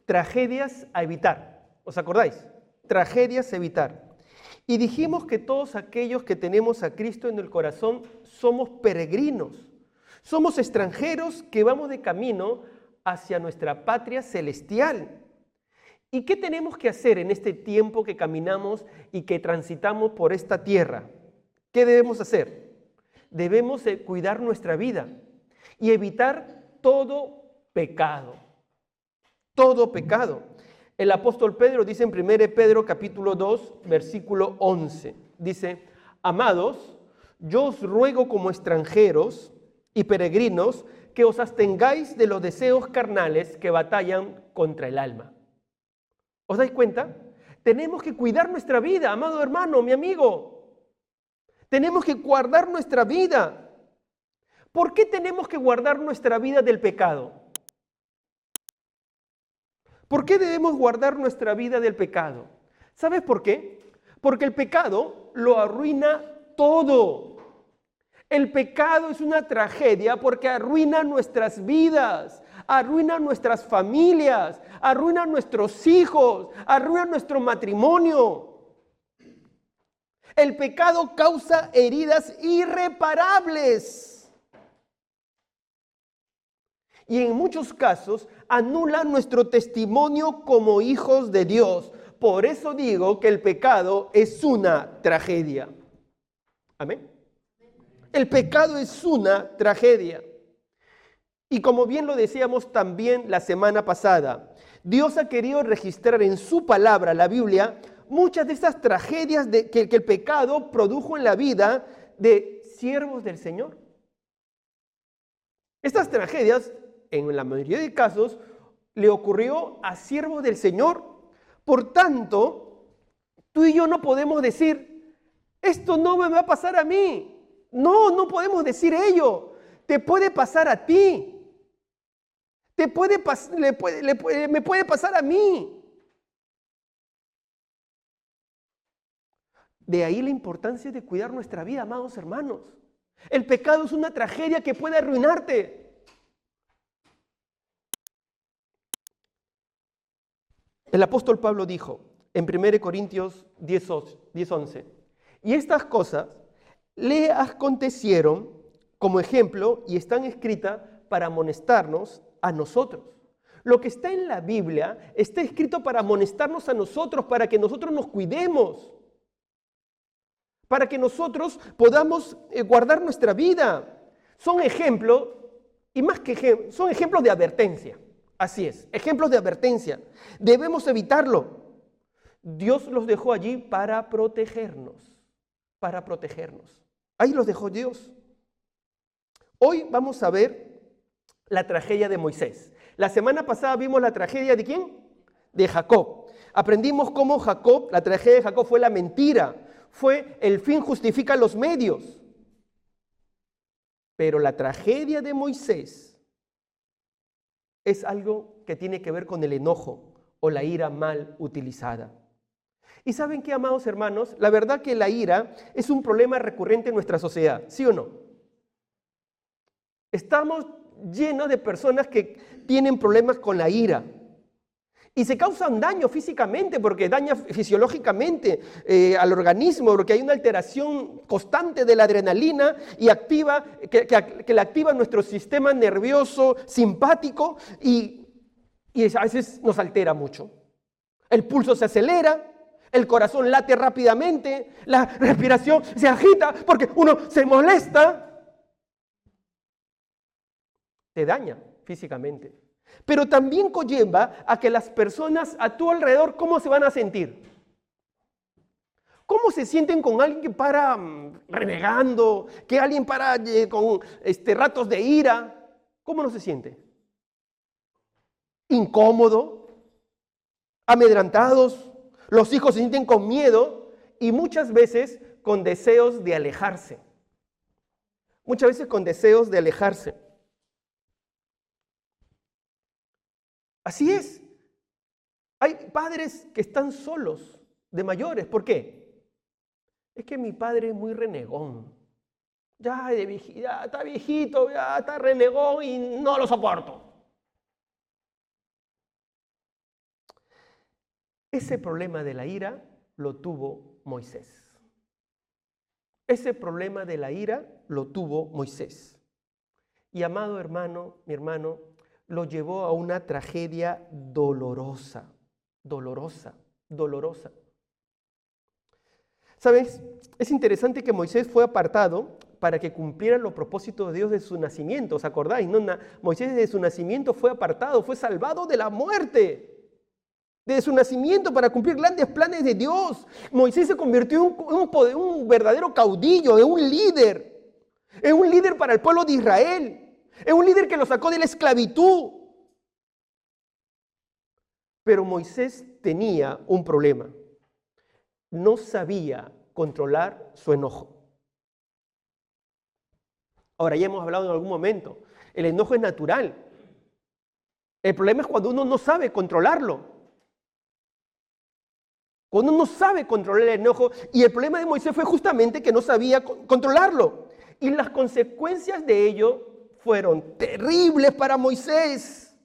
tragedias a evitar. ¿Os acordáis? Tragedias a evitar. Y dijimos que todos aquellos que tenemos a Cristo en el corazón somos peregrinos. Somos extranjeros que vamos de camino hacia nuestra patria celestial. ¿Y qué tenemos que hacer en este tiempo que caminamos y que transitamos por esta tierra? ¿Qué debemos hacer? Debemos cuidar nuestra vida y evitar todo pecado. Todo pecado. El apóstol Pedro dice en 1 Pedro capítulo 2, versículo 11. Dice, amados, yo os ruego como extranjeros y peregrinos que os abstengáis de los deseos carnales que batallan contra el alma. ¿Os dais cuenta? Tenemos que cuidar nuestra vida, amado hermano, mi amigo. Tenemos que guardar nuestra vida. ¿Por qué tenemos que guardar nuestra vida del pecado? ¿Por qué debemos guardar nuestra vida del pecado? ¿Sabes por qué? Porque el pecado lo arruina todo. El pecado es una tragedia porque arruina nuestras vidas, arruina nuestras familias, arruina nuestros hijos, arruina nuestro matrimonio. El pecado causa heridas irreparables. Y en muchos casos anula nuestro testimonio como hijos de Dios. Por eso digo que el pecado es una tragedia. Amén. El pecado es una tragedia. Y como bien lo decíamos también la semana pasada, Dios ha querido registrar en su palabra, la Biblia, muchas de esas tragedias que el pecado produjo en la vida de siervos del Señor. Estas tragedias, en la mayoría de casos, le ocurrió a siervos del Señor. Por tanto, tú y yo no podemos decir, esto no me va a pasar a mí. No podemos decir ello. Te puede pasar a ti. Me puede pasar a mí. De ahí la importancia de cuidar nuestra vida, amados hermanos. El pecado es una tragedia que puede arruinarte. El apóstol Pablo dijo en 1 Corintios 10:11, y estas cosas le acontecieron como ejemplo y están escritas para amonestarnos a nosotros. Lo que está en la Biblia está escrito para amonestarnos a nosotros, para que nosotros nos cuidemos, para que nosotros podamos guardar nuestra vida. Son ejemplos, y más que ejemplos, son ejemplos de advertencia. Así es, ejemplos de advertencia. Debemos evitarlo. Dios los dejó allí para protegernos, para protegernos. Ahí los dejó Dios. Hoy vamos a ver la tragedia de Moisés. La semana pasada vimos la tragedia ¿de quién? De Jacob. Aprendimos cómo Jacob, la tragedia de Jacob fue la mentira, fue el fin justifica los medios. Pero la tragedia de Moisés es algo que tiene que ver con el enojo o la ira mal utilizada. ¿Y saben qué, amados hermanos? La verdad que la ira es un problema recurrente en nuestra sociedad, ¿sí o no? Estamos llenos de personas que tienen problemas con la ira. Y se causan daño físicamente, porque daña fisiológicamente al organismo, porque hay una alteración constante de la adrenalina y activa, que la activa nuestro sistema nervioso simpático y a veces nos altera mucho. El pulso se acelera, el corazón late rápidamente, la respiración se agita porque uno se molesta. Te daña físicamente. Pero también conlleva a que las personas a tu alrededor, ¿cómo se van a sentir? ¿Cómo se sienten con alguien que para renegando, que alguien para con ratos de ira? ¿Cómo no se siente? Incómodo, amedrantados, los hijos se sienten con miedo y muchas veces con deseos de alejarse. Muchas veces con deseos de alejarse. Así es. Hay padres que están solos, de mayores. ¿Por qué? Es que mi padre es muy renegón. Ya está viejito, ya está renegón y no lo soporto. Ese problema de la ira lo tuvo Moisés. Ese problema de la ira lo tuvo Moisés. Y amado hermano, mi hermano, lo llevó a una tragedia dolorosa, dolorosa, dolorosa. ¿Sabes? Es interesante que Moisés fue apartado para que cumpliera los propósitos de Dios de su nacimiento. ¿Os acordáis? ¿No? Moisés desde su nacimiento fue apartado, fue salvado de la muerte. Desde su nacimiento para cumplir grandes planes de Dios. Moisés se convirtió en un verdadero caudillo, en un líder para el pueblo de Israel. Es un líder que lo sacó de la esclavitud. Pero Moisés tenía un problema. No sabía controlar su enojo. Ahora, ya hemos hablado en algún momento, el enojo es natural. El problema es cuando uno no sabe controlarlo. Cuando uno no sabe controlar el enojo, y el problema de Moisés fue justamente que no sabía controlarlo. Y las consecuencias de ello fueron terribles para Moisés.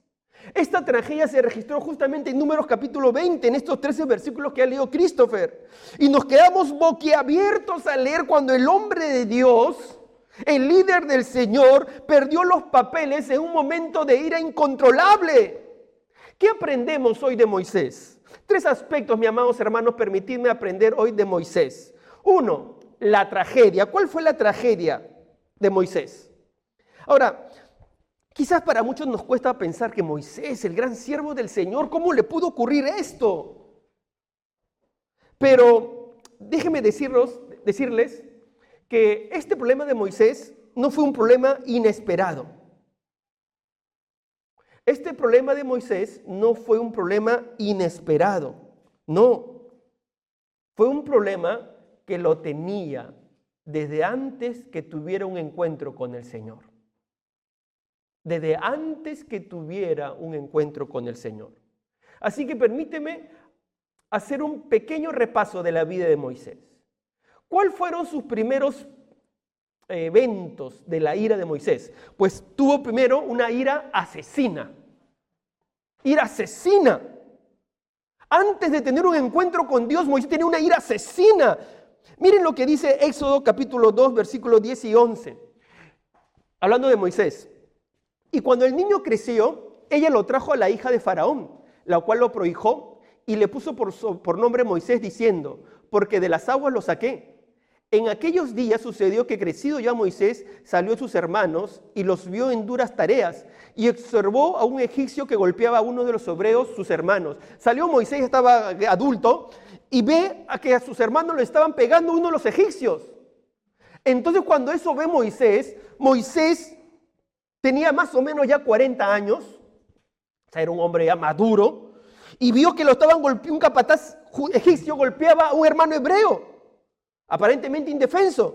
Esta tragedia se registró justamente en Números capítulo 20, en estos 13 versículos que ha leído Christopher. Y nos quedamos boquiabiertos al leer cuando el hombre de Dios, el líder del Señor, perdió los papeles en un momento de ira incontrolable. ¿Qué aprendemos hoy de Moisés? 3 aspectos, mis amados hermanos, permitidme aprender hoy de Moisés. 1, la tragedia. ¿Cuál fue la tragedia de Moisés? Ahora, quizás para muchos nos cuesta pensar que Moisés, el gran siervo del Señor, ¿cómo le pudo ocurrir esto? Pero déjenme decirles que este problema de Moisés no fue un problema inesperado. Este problema de Moisés no fue un problema inesperado, no. Fue un problema que lo tenía desde antes que tuviera un encuentro con el Señor. Desde antes que tuviera un encuentro con el Señor. Así que permíteme hacer un pequeño repaso de la vida de Moisés. ¿Cuáles fueron sus primeros eventos de la ira de Moisés? Pues tuvo primero una ira asesina. Ira asesina. Antes de tener un encuentro con Dios, Moisés tenía una ira asesina. Miren lo que dice Éxodo capítulo 2, versículos 10 y 11. Hablando de Moisés. Y cuando el niño creció, ella lo trajo a la hija de Faraón, la cual lo prohijó y le puso por nombre Moisés, diciendo, porque de las aguas lo saqué. En aquellos días sucedió que crecido ya Moisés salió a sus hermanos y los vio en duras tareas y observó a un egipcio que golpeaba a uno de los obreros, sus hermanos. Salió Moisés, estaba adulto, y ve a que a sus hermanos le estaban pegando uno de los egipcios. Entonces cuando eso ve Moisés tenía más o menos ya 40 años, o sea, era un hombre ya maduro, y vio que lo estaban golpeando, un capataz egipcio golpeaba a un hermano hebreo, aparentemente indefenso.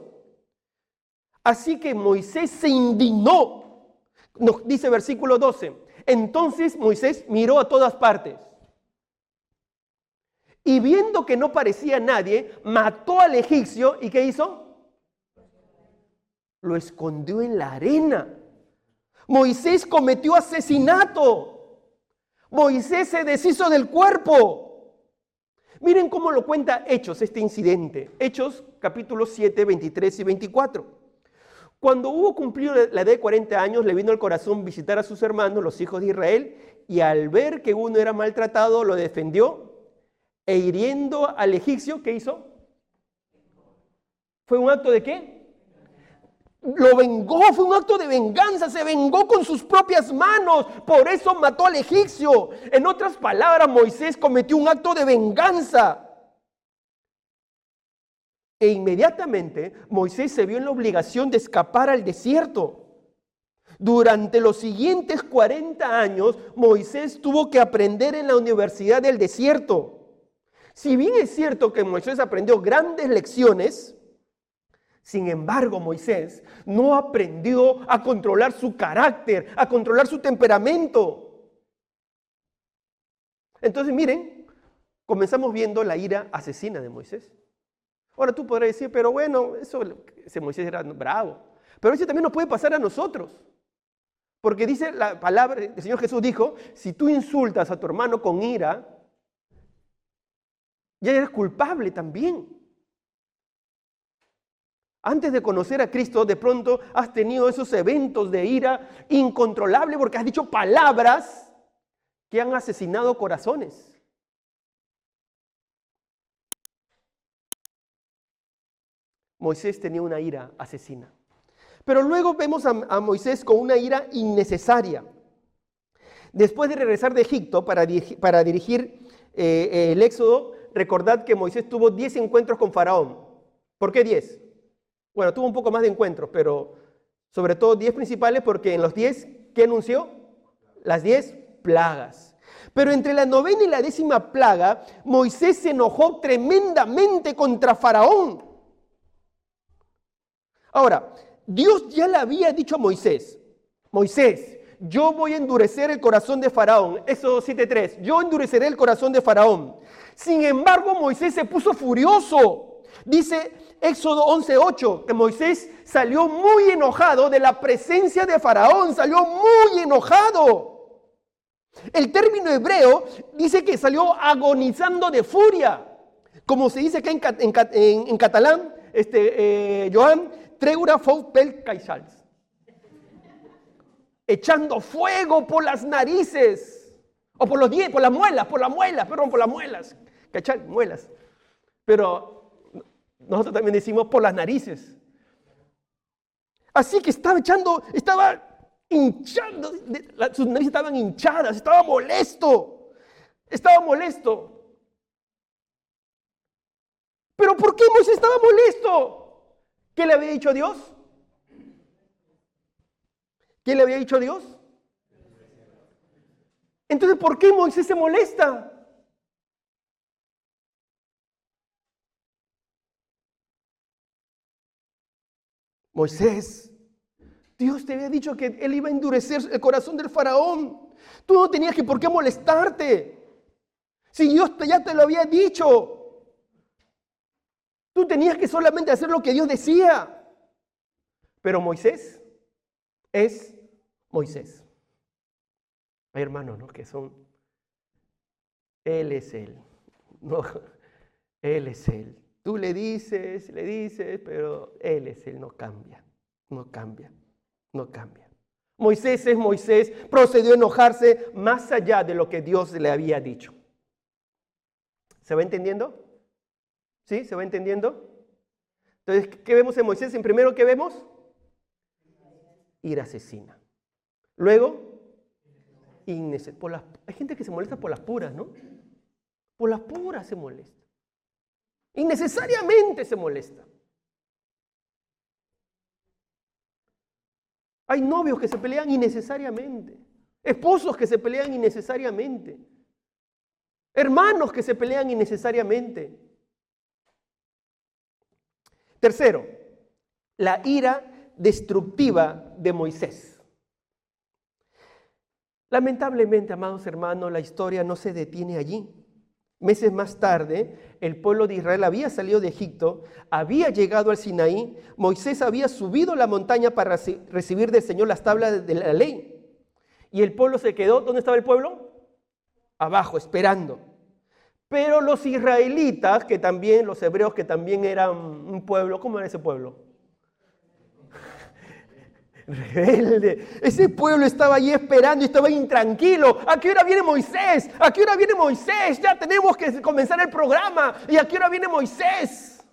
Así que Moisés se indignó. Nos dice versículo 12. Entonces Moisés miró a todas partes. Y viendo que no parecía nadie, mató al egipcio. ¿Y qué hizo? Lo escondió en la arena. Moisés cometió asesinato. Moisés se deshizo del cuerpo. Miren cómo lo cuenta Hechos, este incidente. Hechos, capítulos 7, 23 y 24. Cuando hubo cumplido la edad de 40 años, le vino al corazón visitar a sus hermanos, los hijos de Israel, y al ver que uno era maltratado, lo defendió, e hiriendo al egipcio, ¿qué hizo? ¿Fue un acto de qué? Lo vengó, fue un acto de venganza, se vengó con sus propias manos, por eso mató al egipcio. En otras palabras, Moisés cometió un acto de venganza. E inmediatamente Moisés se vio en la obligación de escapar al desierto. Durante los siguientes 40 años, Moisés tuvo que aprender en la Universidad del Desierto. Si bien es cierto que Moisés aprendió grandes lecciones, sin embargo, Moisés no aprendió a controlar su carácter, a controlar su temperamento. Entonces, miren, comenzamos viendo la ira asesina de Moisés. Ahora tú podrás decir, pero bueno, ese Moisés era bravo. Pero eso también nos puede pasar a nosotros. Porque dice la palabra, el Señor Jesús dijo, si tú insultas a tu hermano con ira, Ya eres culpable también. Antes de conocer a Cristo, de pronto has tenido esos eventos de ira incontrolable porque has dicho palabras que han asesinado corazones. Moisés tenía una ira asesina. Pero luego vemos a Moisés con una ira innecesaria. Después de regresar de Egipto para dirigir el Éxodo, recordad que Moisés tuvo 10 encuentros con Faraón. ¿Por qué 10? Bueno, tuvo un poco más de encuentros, pero sobre todo 10 principales porque en los 10, ¿qué anunció? Las 10 plagas. Pero entre la 9ª y la 10ª plaga, Moisés se enojó tremendamente contra Faraón. Ahora, Dios ya le había dicho a Moisés, Moisés, yo voy a endurecer el corazón de Faraón. Éxodo 7:3, yo endureceré el corazón de Faraón. Sin embargo, Moisés se puso furioso. Dice Éxodo 11:8 que Moisés salió muy enojado de la presencia de Faraón, salió muy enojado. El término hebreo dice que salió agonizando de furia. Como se dice acá en catalán, Joan, treure foc pel queixals. Echando fuego por las narices. O por los dientes, por las muelas. ¿Cachai? Muelas. Pero nosotros también decimos por las narices. Así que estaba hinchando, sus narices estaban hinchadas, estaba molesto. ¿Pero por qué Moisés estaba molesto? ¿Qué le había dicho Dios? ¿Qué le había dicho Dios? Entonces, ¿por qué Moisés se molesta? Moisés, Dios te había dicho que él iba a endurecer el corazón del faraón. Tú no tenías por qué molestarte. Si Dios ya te lo había dicho. Tú tenías que solamente hacer lo que Dios decía. Pero Moisés es Moisés. Hay hermanos, ¿no? Que son, Él es Él. No, Él es Él. Tú le dices, pero Él es Él, no cambia. Moisés es Moisés, procedió a enojarse más allá de lo que Dios le había dicho. ¿Se va entendiendo? ¿Sí? ¿Se va entendiendo? Entonces, ¿qué vemos en Moisés? En primero, ¿qué vemos? Ira asesina. Luego, hay gente que se molesta por las puras, ¿no? Por las puras se molesta. Innecesariamente se molesta. Hay novios que se pelean innecesariamente. Esposos que se pelean innecesariamente. Hermanos que se pelean innecesariamente. Tercero, la ira destructiva de Moisés. Lamentablemente, amados hermanos, la historia no se detiene allí. Meses más tarde, el pueblo de Israel había salido de Egipto, había llegado al Sinaí, Moisés había subido la montaña para recibir del Señor las tablas de la ley. Y el pueblo se quedó, ¿dónde estaba el pueblo? Abajo, esperando. Pero los israelitas, los hebreos que también eran un pueblo, ¿cómo era ese pueblo? Rebelde. Ese pueblo estaba allí esperando y estaba intranquilo. ¿A qué hora viene Moisés? ¿A qué hora viene Moisés? Ya tenemos que comenzar el programa. ¿Y a qué hora viene Moisés?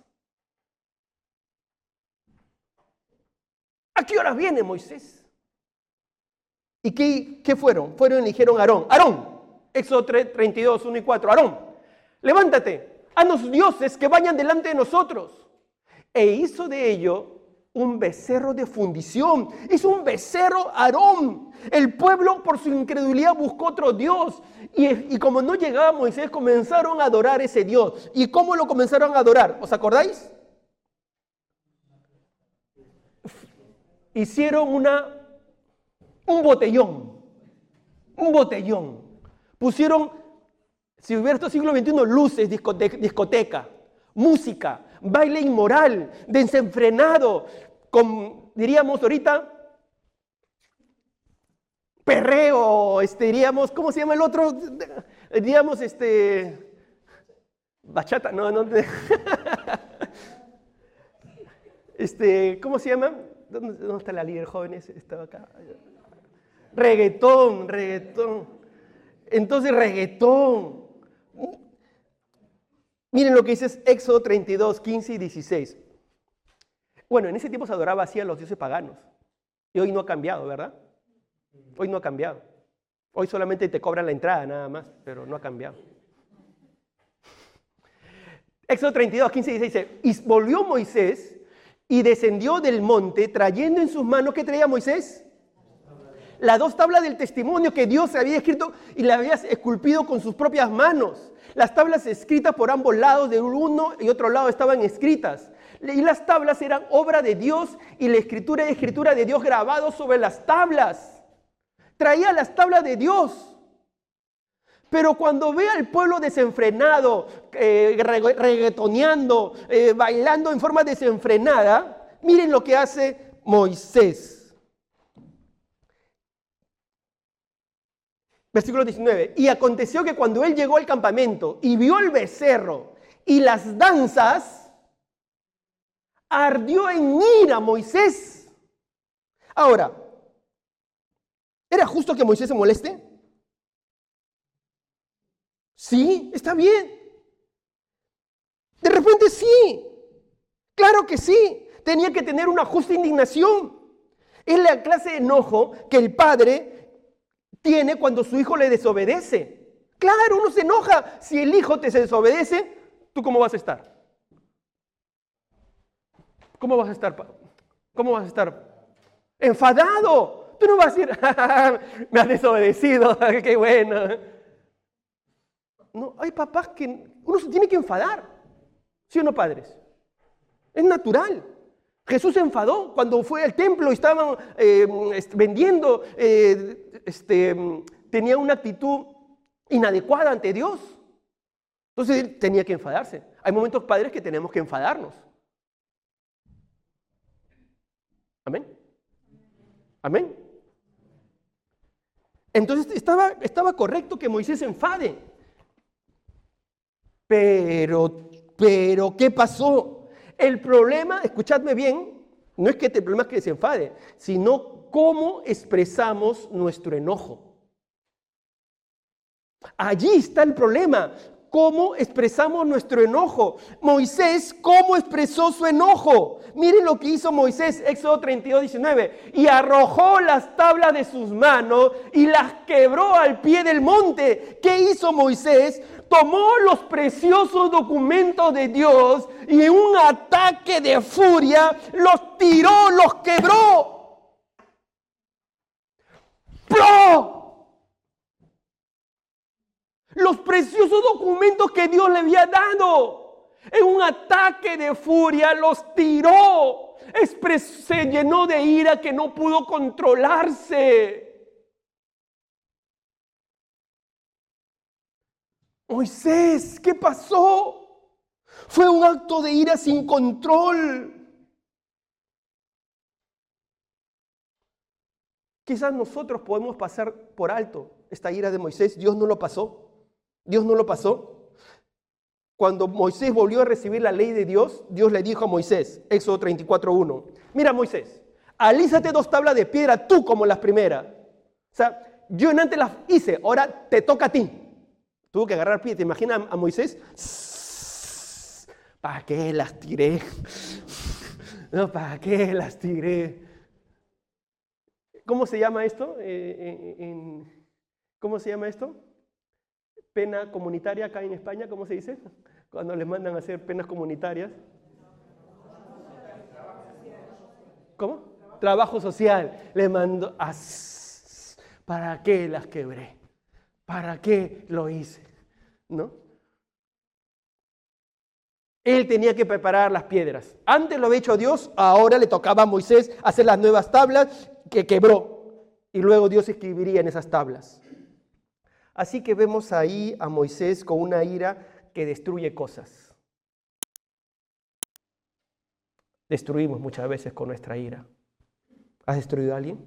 ¿A qué hora viene Moisés? ¿Y qué fueron? Fueron y le dijeron a Aarón. Aarón, Éxodo 32, 1 y 4. Aarón, levántate, haznos dioses que vayan delante de nosotros. E hizo de ello un becerro de fundición. Hizo un becerro Aarón. El pueblo por su incredulidad buscó otro Dios. Y como no llegaba Moisés, comenzaron a adorar ese Dios. ¿Y cómo lo comenzaron a adorar? ¿Os acordáis? Hicieron un botellón. Pusieron, si hubiera esto siglo XXI, luces, discoteca, música, baile inmoral, desenfrenado, diríamos ahorita, perreo, diríamos, ¿cómo se llama el otro? Diríamos, Bachata, no. ¿Cómo se llama? ¿Dónde está la líder jóvenes? Estaba acá. Reggaetón. Entonces, reggaetón. Miren lo que dice Éxodo 32, 15 y 16. Bueno, en ese tiempo se adoraba así a los dioses paganos. Y hoy no ha cambiado, ¿verdad? Hoy no ha cambiado. Hoy solamente te cobran la entrada nada más, pero no ha cambiado. Éxodo 32, 15 y 16 dice, y volvió Moisés y descendió del monte trayendo en sus manos, ¿qué traía Moisés? Las 2 tablas del testimonio que Dios había escrito y las había esculpido con sus propias manos. Las tablas escritas por ambos lados, de uno y otro lado estaban escritas. Y las tablas eran obra de Dios y la escritura de Dios grabado sobre las tablas. Traía las tablas de Dios. Pero cuando ve al pueblo desenfrenado, reggaetoneando, bailando en forma desenfrenada, miren lo que hace Moisés. Versículo 19. Y aconteció que cuando él llegó al campamento y vio el becerro y las danzas, ardió en ira Moisés. Ahora, ¿era justo que Moisés se moleste? Sí, está bien. De repente sí. Claro que sí. Tenía que tener una justa indignación. Es la clase de enojo que el padre tiene cuando su hijo le desobedece. Claro, uno se enoja. Si el hijo te desobedece, ¿tú cómo vas a estar? ¿Cómo vas a estar? ¿Cómo vas a estar? Enfadado. Tú no vas a decir, me has desobedecido, qué bueno. No, hay papás que uno se tiene que enfadar. ¿Sí o no, padres? Es natural. Jesús se enfadó cuando fue al templo y estaban vendiendo, tenía una actitud inadecuada ante Dios. Entonces él tenía que enfadarse. Hay momentos, padres, que tenemos que enfadarnos. Amén. Amén. Entonces estaba correcto que Moisés se enfade. Pero, ¿qué pasó? El problema, escuchadme bien, no es que el problema es que se enfade, sino cómo expresamos nuestro enojo. Allí está el problema. ¿Cómo expresamos nuestro enojo? Moisés, ¿cómo expresó su enojo? Miren lo que hizo Moisés, Éxodo 32, 19. Y arrojó las tablas de sus manos y las quebró al pie del monte. ¿Qué hizo Moisés? Tomó los preciosos documentos de Dios y en un ataque de furia los tiró, los quebró. ¡Pro! Los preciosos documentos que Dios le había dado. En un ataque de furia los tiró. Se llenó de ira que no pudo controlarse. Moisés, ¿qué pasó? Fue un acto de ira sin control. Quizás nosotros podemos pasar por alto esta ira de Moisés. Dios no lo pasó. Dios no lo pasó. Cuando Moisés volvió a recibir la ley de Dios, Dios le dijo a Moisés, Éxodo 34:1, mira Moisés, alízate 2 tablas de piedra tú como las primeras. O sea, yo en antes las hice, ahora te toca a ti. Tuvo que agarrar pie. ¿Te imaginas a Moisés? ¿Para qué las tiré? No, ¿para qué las tiré? ¿Cómo se llama esto? ¿Cómo se llama esto? Pena comunitaria acá en España, ¿cómo se dice? Cuando les mandan a hacer penas comunitarias. ¿Cómo? Trabajo social. Le mando a... ¿Para qué las quebré? ¿Para qué lo hice? ¿No? Él tenía que preparar las piedras. Antes lo había hecho Dios, ahora le tocaba a Moisés hacer las nuevas tablas que quebró. Y luego Dios escribiría en esas tablas. Así que vemos ahí a Moisés con una ira que destruye cosas. Destruimos muchas veces con nuestra ira. ¿Has destruido a alguien?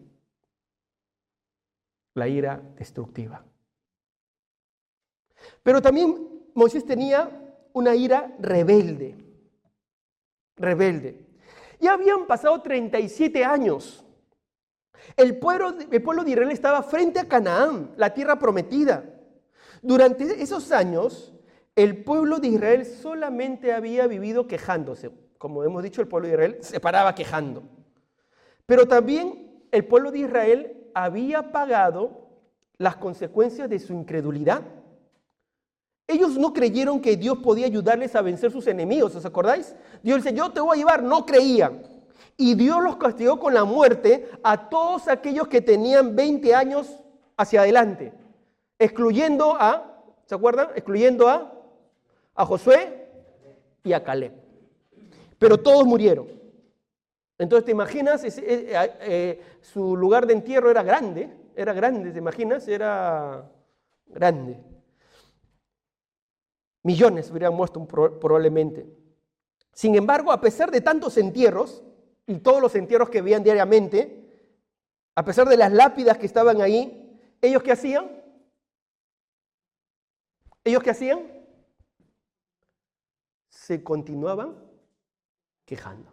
La ira destructiva. Pero también Moisés tenía una ira rebelde. Rebelde. Ya habían pasado 37 años. El pueblo de Israel estaba frente a Canaán, la tierra prometida. Durante esos años, el pueblo de Israel solamente había vivido quejándose. Como hemos dicho, el pueblo de Israel se paraba quejando. Pero también el pueblo de Israel había pagado las consecuencias de su incredulidad. Ellos no creyeron que Dios podía ayudarles a vencer sus enemigos, ¿os acordáis? Dios dice, yo te voy a llevar, no creían. Y Dios los castigó con la muerte a todos aquellos que tenían 20 años hacia adelante, excluyendo a, ¿se acuerdan? Excluyendo a Josué y a Caleb. Pero todos murieron. Entonces, ¿te imaginas? Su lugar de entierro era grande, ¿te imaginas? Era grande. Millones hubieran muerto probablemente. Sin embargo, a pesar de tantos entierros, y todos los entierros que veían diariamente, a pesar de las lápidas que estaban ahí, ¿ellos qué hacían? ¿Ellos qué hacían? Se continuaban quejando.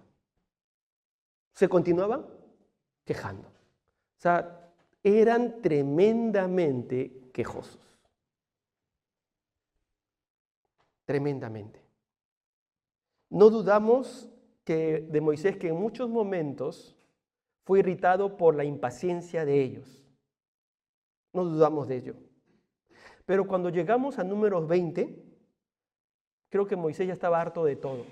Se continuaban quejando. O sea, eran tremendamente quejosos. Tremendamente. No dudamos de Moisés, que en muchos momentos fue irritado por la impaciencia de ellos. No dudamos de ello. Pero cuando llegamos a Números 20, creo que Moisés ya estaba harto de todo.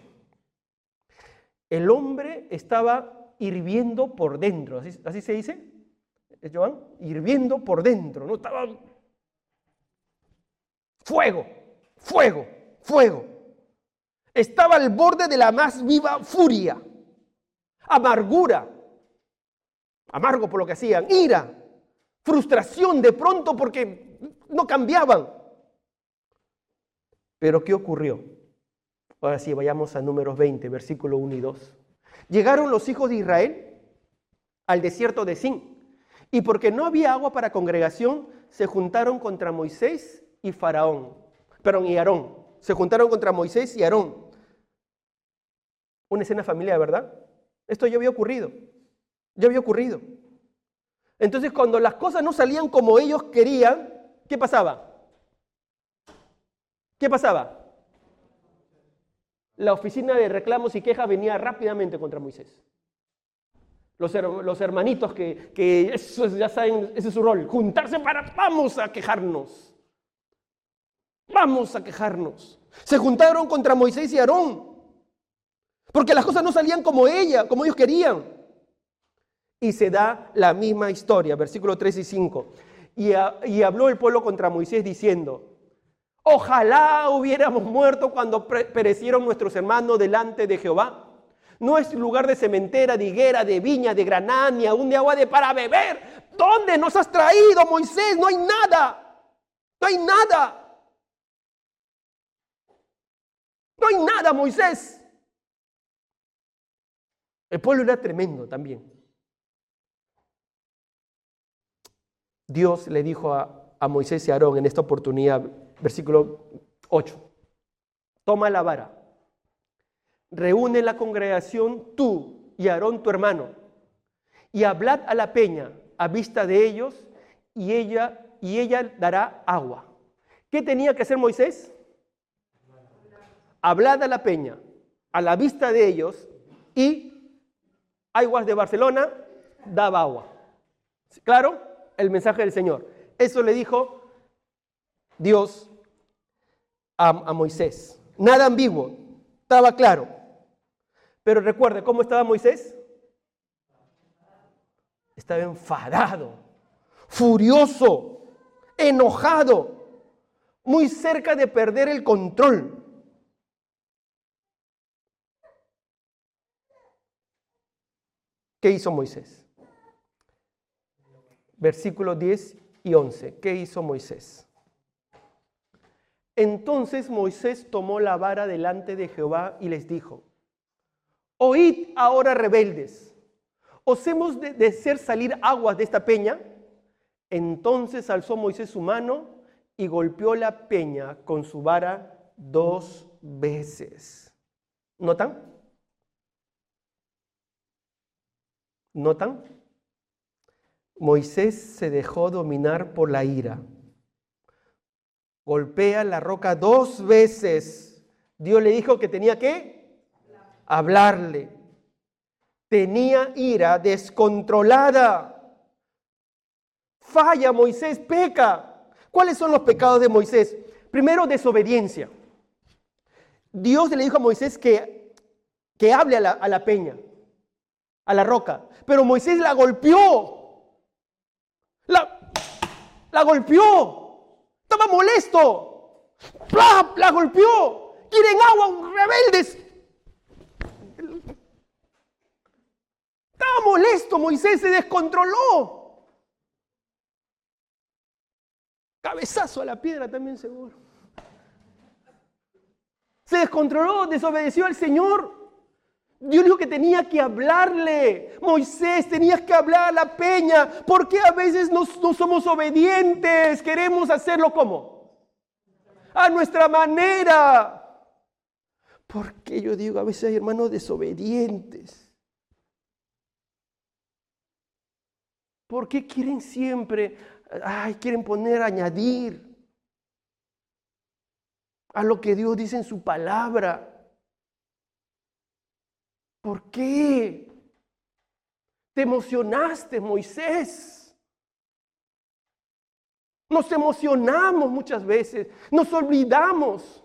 El hombre estaba hirviendo por dentro, ¿así se dice, Joan? Hirviendo por dentro, ¿no? Estaba fuego, fuego, fuego. Estaba al borde de la más viva furia, amargura, amargo por lo que hacían, ira, frustración de pronto porque no cambiaban. Pero ¿qué ocurrió? Ahora sí, vayamos a Números 20, versículo 1 y 2. Llegaron los hijos de Israel al desierto de Sin, y porque no había agua para congregación, se juntaron contra Moisés y Aarón. Se juntaron contra Moisés y Aarón. Una escena familiar, ¿verdad? Esto ya había ocurrido. Entonces, cuando las cosas no salían como ellos querían, ¿qué pasaba? La oficina de reclamos y quejas venía rápidamente contra Moisés. Los hermanitos que eso, ya saben, ese es su rol, juntarse vamos a quejarnos. Se juntaron contra Moisés y Aarón, porque las cosas no salían como ellos querían. Y se da la misma historia, versículos 3 y 5. Y habló el pueblo contra Moisés diciendo, ojalá hubiéramos muerto cuando perecieron nuestros hermanos delante de Jehová. No es lugar de sementera, de higuera, de viña, de granada, ni aún de agua para beber. ¿Dónde nos has traído, Moisés? No hay nada. No hay nada, Moisés. El pueblo era tremendo también. Dios le dijo a Moisés y a Aarón en esta oportunidad, versículo 8, toma la vara, reúne la congregación tú y Aarón tu hermano, y hablad a la peña a vista de ellos, y ella dará agua. ¿Qué tenía que hacer Moisés? Hablad a la peña a la vista de ellos, y Aguas de Barcelona daba agua. ¿Claro? El mensaje del Señor. Eso le dijo Dios a Moisés. Nada ambiguo, estaba claro. Pero recuerde, ¿cómo estaba Moisés? Estaba enfadado, furioso, enojado, muy cerca de perder el control. ¿Qué hizo Moisés? Versículos 10 y 11. ¿Qué hizo Moisés? Entonces Moisés tomó la vara delante de Jehová y les dijo, oíd ahora, rebeldes, ¿os hemos de hacer salir aguas de esta peña? Entonces alzó Moisés su mano y golpeó la peña con su vara 2 veces. ¿Notan? ¿Notan? Moisés se dejó dominar por la ira. Golpea la roca 2 veces. Dios le dijo que tenía que hablarle. Tenía ira descontrolada. Falla Moisés, peca. ¿Cuáles son los pecados de Moisés? Primero, desobediencia. Dios le dijo a Moisés que hable a la peña, a la roca. Pero Moisés la golpeó. La golpeó. Estaba molesto. La golpeó. Quieren agua, rebeldes. Estaba molesto, Moisés se descontroló. Cabezazo a la piedra también seguro. Se descontroló, desobedeció al Señor. Dios dijo que tenía que hablarle. Moisés, tenías que hablar a la peña. ¿Por qué a veces no somos obedientes? Queremos hacerlo ¿cómo? A nuestra manera. Porque yo digo, a veces hay hermanos desobedientes. ¿Por qué quieren siempre, quieren añadir a lo que Dios dice en su palabra? ¿Por qué? Te emocionaste, Moisés. Nos emocionamos muchas veces, nos olvidamos.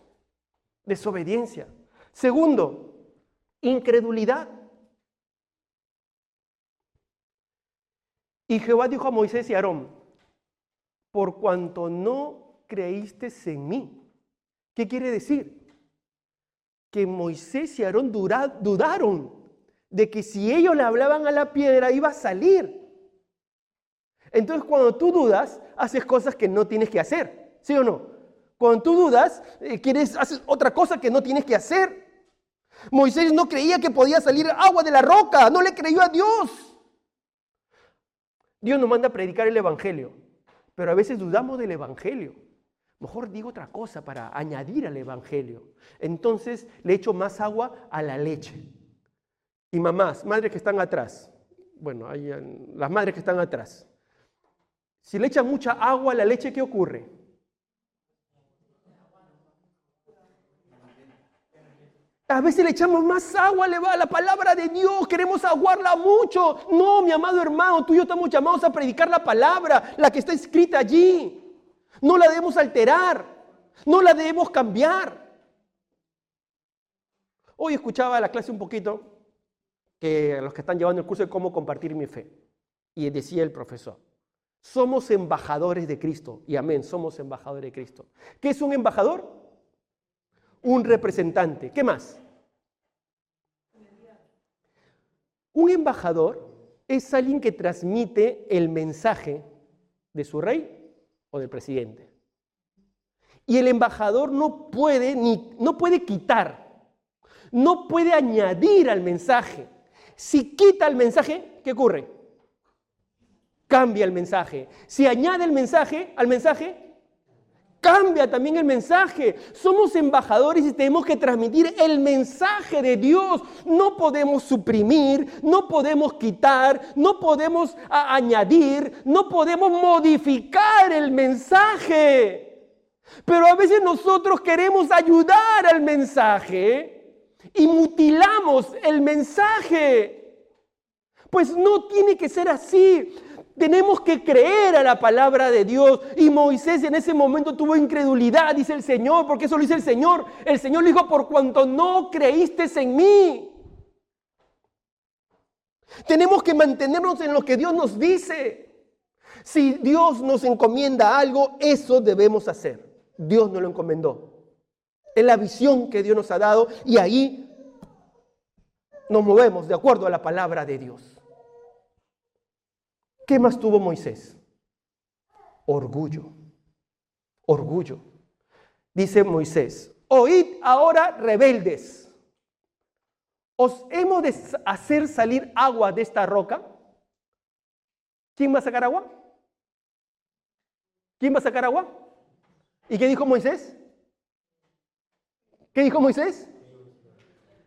Desobediencia. Segundo, incredulidad. Y Jehová dijo a Moisés y a Aarón, por cuanto no creísteis en mí. ¿Qué quiere decir? Que Moisés y Aarón dudaron de que si ellos le hablaban a la piedra iba a salir. Entonces cuando tú dudas, haces cosas que no tienes que hacer, ¿sí o no? Cuando tú dudas, haces otra cosa que no tienes que hacer. Moisés no creía que podía salir agua de la roca, no le creyó a Dios. Dios nos manda a predicar el Evangelio, pero a veces dudamos del Evangelio. Mejor digo otra cosa para añadir al Evangelio. Entonces le echo más agua a la leche. Y mamás, madres que están atrás, las madres que están atrás, si le echan mucha agua a la leche, ¿qué ocurre? A veces le echamos más agua a la palabra de Dios, queremos aguarla mucho. No, mi amado hermano, tú y yo estamos llamados a predicar la palabra, la que está escrita allí. No la debemos alterar, no la debemos cambiar. Hoy escuchaba la clase un poquito, que los que están llevando el curso de cómo compartir mi fe. Y decía el profesor, somos embajadores de Cristo. Y amén, somos embajadores de Cristo. ¿Qué es un embajador? Un representante. ¿Qué más? Un embajador es alguien que transmite el mensaje de su rey o del presidente. Y el embajador no puede quitar, no puede añadir al mensaje. Si quita el mensaje, ¿qué ocurre? Cambia el mensaje. Si añade el mensaje al mensaje, cambia también el mensaje. Somos embajadores y tenemos que transmitir el mensaje de Dios. No podemos suprimir, no podemos quitar, no podemos añadir, no podemos modificar el mensaje. Pero a veces nosotros queremos ayudar al mensaje y mutilamos el mensaje. Pues no tiene que ser así. Tenemos que creer a la palabra de Dios. Y Moisés en ese momento tuvo incredulidad, dice el Señor, porque eso lo dice el Señor. El Señor le dijo, por cuanto no creíste en mí. Tenemos que mantenernos en lo que Dios nos dice. Si Dios nos encomienda algo, eso debemos hacer. Dios nos lo encomendó. Es la visión que Dios nos ha dado y ahí nos movemos de acuerdo a la palabra de Dios. ¿Qué más tuvo Moisés? Orgullo. Orgullo. Dice Moisés, oíd ahora rebeldes. ¿Os hemos de hacer salir agua de esta roca? ¿Quién va a sacar agua? ¿Quién va a sacar agua? ¿Y qué dijo Moisés? ¿Qué dijo Moisés?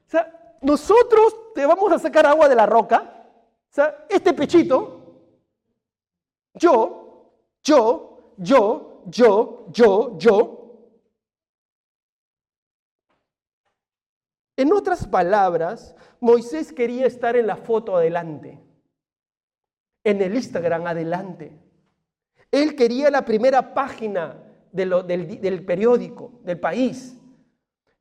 O sea, nosotros te vamos a sacar agua de la roca. O sea, este pechito, yo. En otras palabras, Moisés quería estar en la foto adelante, en el Instagram adelante. Él quería la primera página del periódico, del país.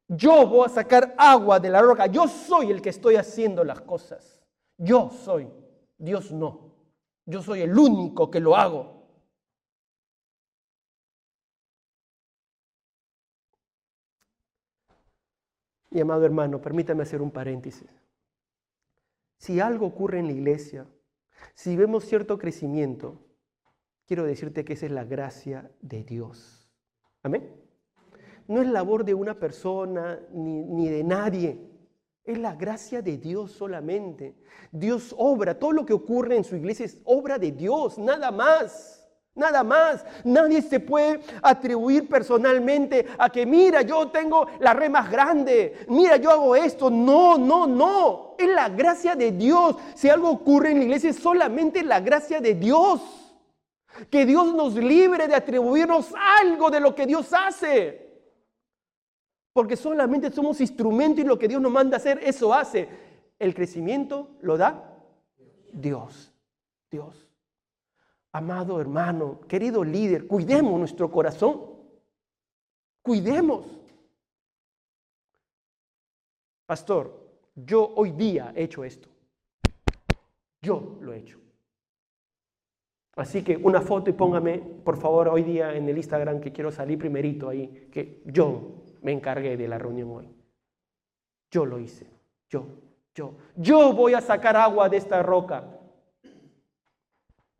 Yo voy a sacar agua de la roca. Yo soy el que estoy haciendo las cosas. Yo soy. Dios no. Yo soy el único que lo hago. Mi amado hermano, permítame hacer un paréntesis. Si algo ocurre en la iglesia, si vemos cierto crecimiento, quiero decirte que esa es la gracia de Dios. Amén. No es labor de una persona ni de nadie. Es la gracia de Dios solamente. Dios obra. Todo lo que ocurre en su iglesia es obra de Dios, nada más. Nada más. Nadie se puede atribuir personalmente a que, mira, yo tengo la red más grande. Mira, yo hago esto. No. Es la gracia de Dios. Si algo ocurre en la iglesia es solamente la gracia de Dios. Que Dios nos libre de atribuirnos algo de lo que Dios hace. Porque solamente somos instrumentos y lo que Dios nos manda a hacer, eso hace. El crecimiento lo da Dios. Dios. Amado hermano, querido líder, cuidemos nuestro corazón. Cuidemos. Pastor, yo hoy día he hecho esto. Yo lo he hecho. Así que una foto y póngame, por favor, hoy día en el Instagram, que quiero salir primerito ahí, que yo me encargué de la reunión hoy. Yo lo hice. Yo voy a sacar agua de esta roca.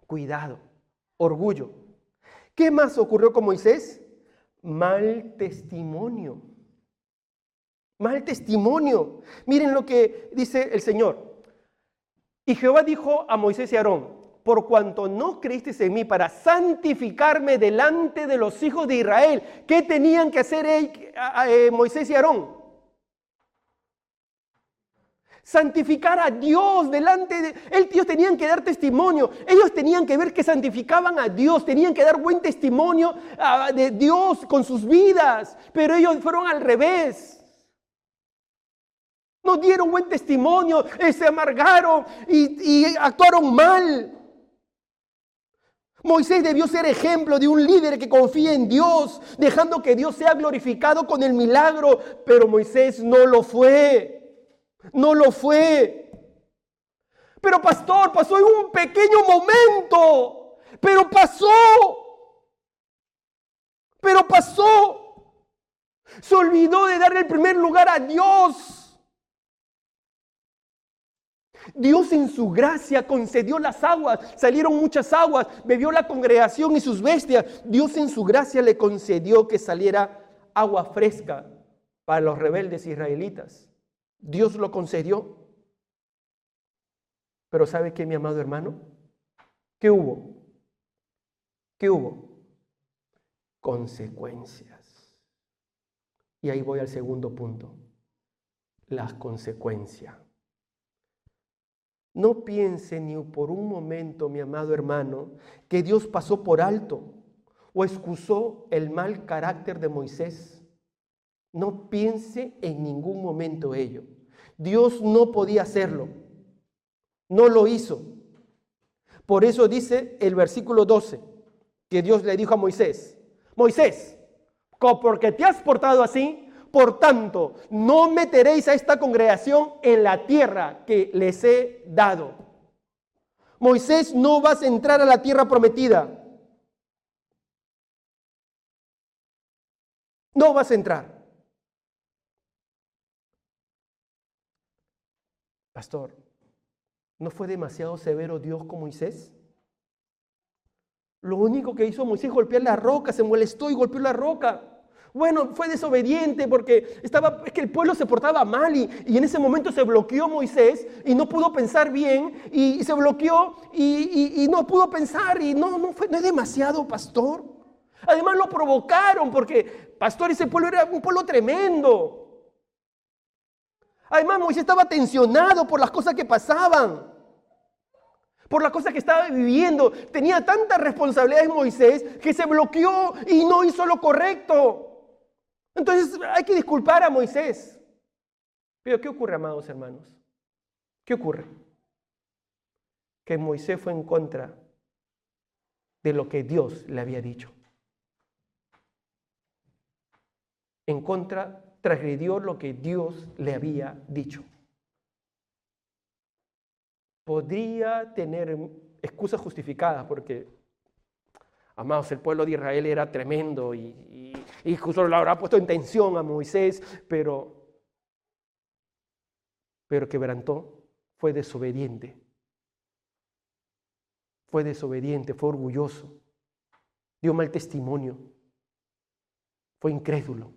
Cuidado. Orgullo. ¿Qué más ocurrió con Moisés? Mal testimonio. Mal testimonio. Miren lo que dice el Señor. Y Jehová dijo a Moisés y Aarón: por cuanto no creísteis en mí para santificarme delante de los hijos de Israel. ¿Qué tenían que hacer Moisés y Aarón? Santificar a Dios delante de ellos. Tenían que dar testimonio. Ellos tenían que ver que santificaban a Dios. Tenían que dar buen testimonio de Dios con sus vidas. Pero ellos fueron al revés. No dieron buen testimonio. Se amargaron y actuaron mal. Moisés debió ser ejemplo de un líder que confía en Dios, dejando que Dios sea glorificado con el milagro. Pero Moisés no lo fue. No lo fue. Pero pastor, pasó en un pequeño momento. Pero pasó. Se olvidó de darle el primer lugar a Dios. Dios en su gracia concedió las aguas. Salieron muchas aguas. Bebió la congregación y sus bestias. Dios en su gracia le concedió que saliera agua fresca para los rebeldes israelitas. Dios lo concedió. Pero ¿sabe qué, mi amado hermano? ¿Qué hubo? Consecuencias. Y ahí voy al segundo punto. Las consecuencias. No piense ni por un momento, mi amado hermano, que Dios pasó por alto o excusó el mal carácter de Moisés. No piense en ningún momento ello. Dios no podía hacerlo. No lo hizo. Por eso dice el versículo 12, que Dios le dijo a Moisés: Moisés, porque te has portado así, por tanto, no meteréis a esta congregación en la tierra que les he dado. Moisés, no vas a entrar a la tierra prometida. No vas a entrar. Pastor, ¿no fue demasiado severo Dios con Moisés? Lo único que hizo Moisés, golpear la roca, se molestó y golpeó la roca. Bueno, fue desobediente porque es que el pueblo se portaba mal y en ese momento se bloqueó Moisés y no pudo pensar bien y se bloqueó y no pudo pensar y no es demasiado, pastor. Además lo provocaron porque, pastor, ese pueblo era un pueblo tremendo. Además, Moisés estaba tensionado por las cosas que pasaban, por las cosas que estaba viviendo. Tenía tantas responsabilidades Moisés que se bloqueó y no hizo lo correcto. Entonces hay que disculpar a Moisés. Pero ¿qué ocurre, amados hermanos? ¿Qué ocurre? Que Moisés fue en contra de lo que Dios le había dicho. En contra, transgredió lo que Dios le había dicho. Podría tener excusas justificadas porque, amados, el pueblo de Israel era tremendo y justo lo habrá puesto en tensión a Moisés, pero quebrantó, fue desobediente. Fue desobediente, fue orgulloso, dio mal testimonio, fue incrédulo.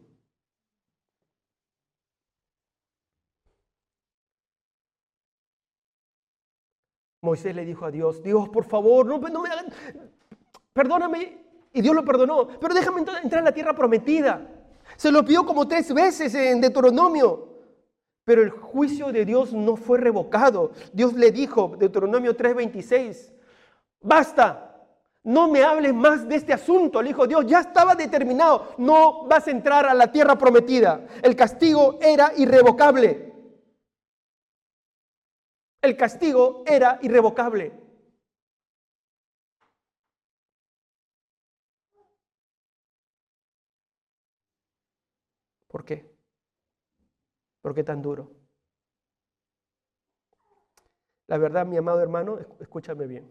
Moisés le dijo a Dios, Dios, por favor, no me hagan, perdóname. Y Dios lo perdonó, pero déjame entrar a la tierra prometida. Se lo pidió como 3 veces en Deuteronomio. Pero el juicio de Dios no fue revocado. Dios le dijo, Deuteronomio 3:26, basta, no me hables más de este asunto. Le dijo Dios, ya estaba determinado, no vas a entrar a la tierra prometida. El castigo era irrevocable. El castigo era irrevocable. ¿Por qué? ¿Por qué tan duro? La verdad, mi amado hermano, escúchame bien.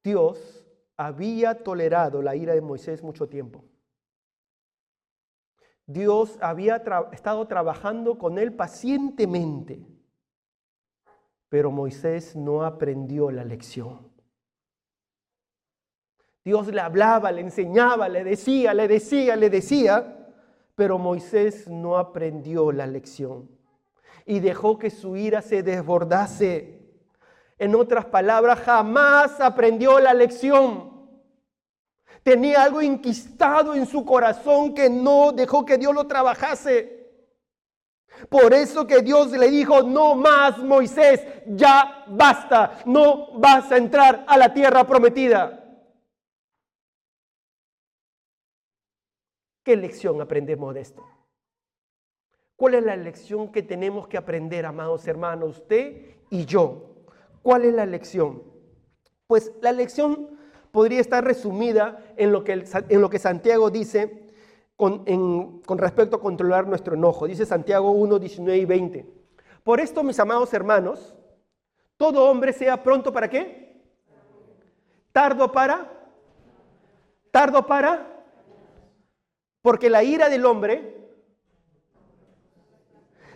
Dios había tolerado la ira de Moisés mucho tiempo. Dios había estado trabajando con él pacientemente, pero Moisés no aprendió la lección. Dios le hablaba, le enseñaba, le decía, pero Moisés no aprendió la lección y dejó que su ira se desbordase. En otras palabras, jamás aprendió la lección. Tenía algo enquistado en su corazón que no dejó que Dios lo trabajase. Por eso que Dios le dijo, no más, Moisés, ya basta, no vas a entrar a la tierra prometida. ¿Qué lección aprendemos de esto? ¿Cuál es la lección que tenemos que aprender, amados hermanos, usted y yo? ¿Cuál es la lección? Pues la lección podría estar resumida en lo que Santiago dice con respecto a controlar nuestro enojo. Dice Santiago 1, 19 y 20. Por esto, mis amados hermanos, todo hombre sea pronto ¿para qué? Tardo para. Porque la ira del hombre,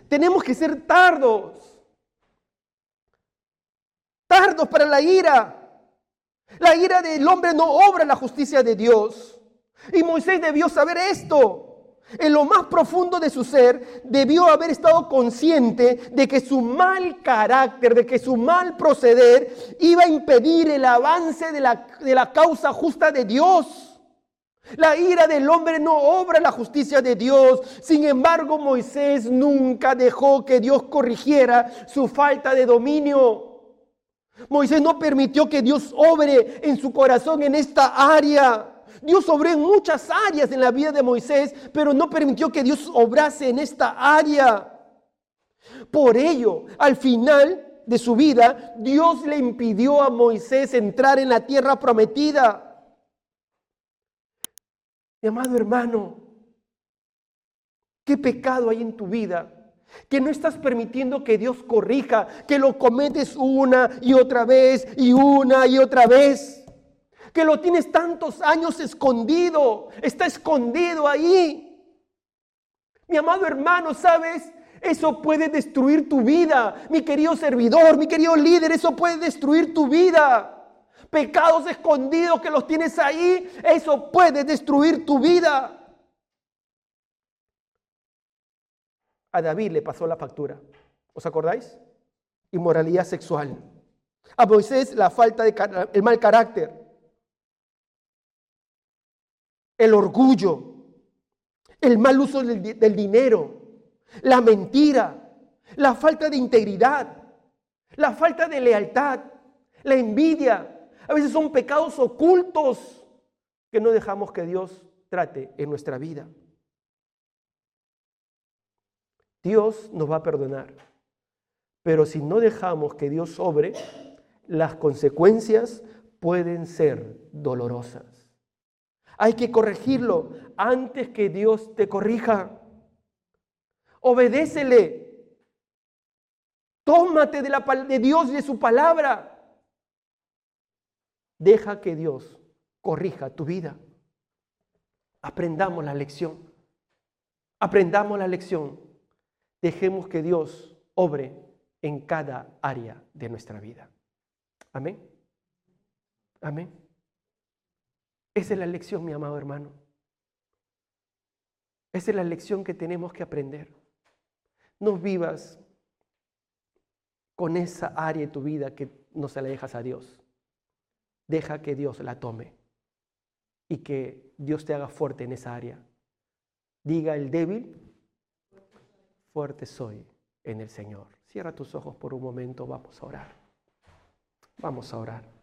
tenemos que ser tardos para la ira. La ira del hombre no obra la justicia de Dios. Y Moisés debió saber esto. En lo más profundo de su ser, debió haber estado consciente de que su mal carácter, de que su mal proceder iba a impedir el avance de la causa justa de Dios. La ira del hombre no obra la justicia de Dios. Sin embargo, Moisés nunca dejó que Dios corrigiera su falta de dominio. Moisés no permitió que Dios obre en su corazón en esta área. Dios obró en muchas áreas en la vida de Moisés, pero no permitió que Dios obrase en esta área. Por ello, al final de su vida, Dios le impidió a Moisés entrar en la tierra prometida. Mi amado hermano, ¿qué pecado hay en tu vida? Que no estás permitiendo que Dios corrija, que lo cometes una y otra vez y una y otra vez. Que lo tienes tantos años escondido, está escondido ahí. Mi amado hermano, ¿sabes? Eso puede destruir tu vida. Mi querido servidor, mi querido líder, eso puede destruir tu vida. Pecados escondidos que los tienes ahí, eso puede destruir tu vida. A David le pasó la factura. ¿Os acordáis? Inmoralidad sexual. A Moisés la falta el mal carácter. El orgullo. El mal uso del dinero. la mentira, la falta de integridad, la falta de lealtad, la envidia. A veces son pecados ocultos que no dejamos que Dios trate en nuestra vida. Dios nos va a perdonar, pero si no dejamos que Dios obre, las consecuencias pueden ser dolorosas. Hay que corregirlo antes que Dios te corrija. Obedécele. Tómate de Dios y de su palabra. Deja que Dios corrija tu vida. Aprendamos la lección. Aprendamos la lección. Dejemos que Dios obre en cada área de nuestra vida. Amén. Amén. Esa es la lección, mi amado hermano. Esa es la lección que tenemos que aprender. No vivas con esa área de tu vida que no se la dejas a Dios. Deja que Dios la tome y que Dios te haga fuerte en esa área. Diga el débil, fuerte soy en el Señor. Cierra tus ojos por un momento, vamos a orar. Vamos a orar.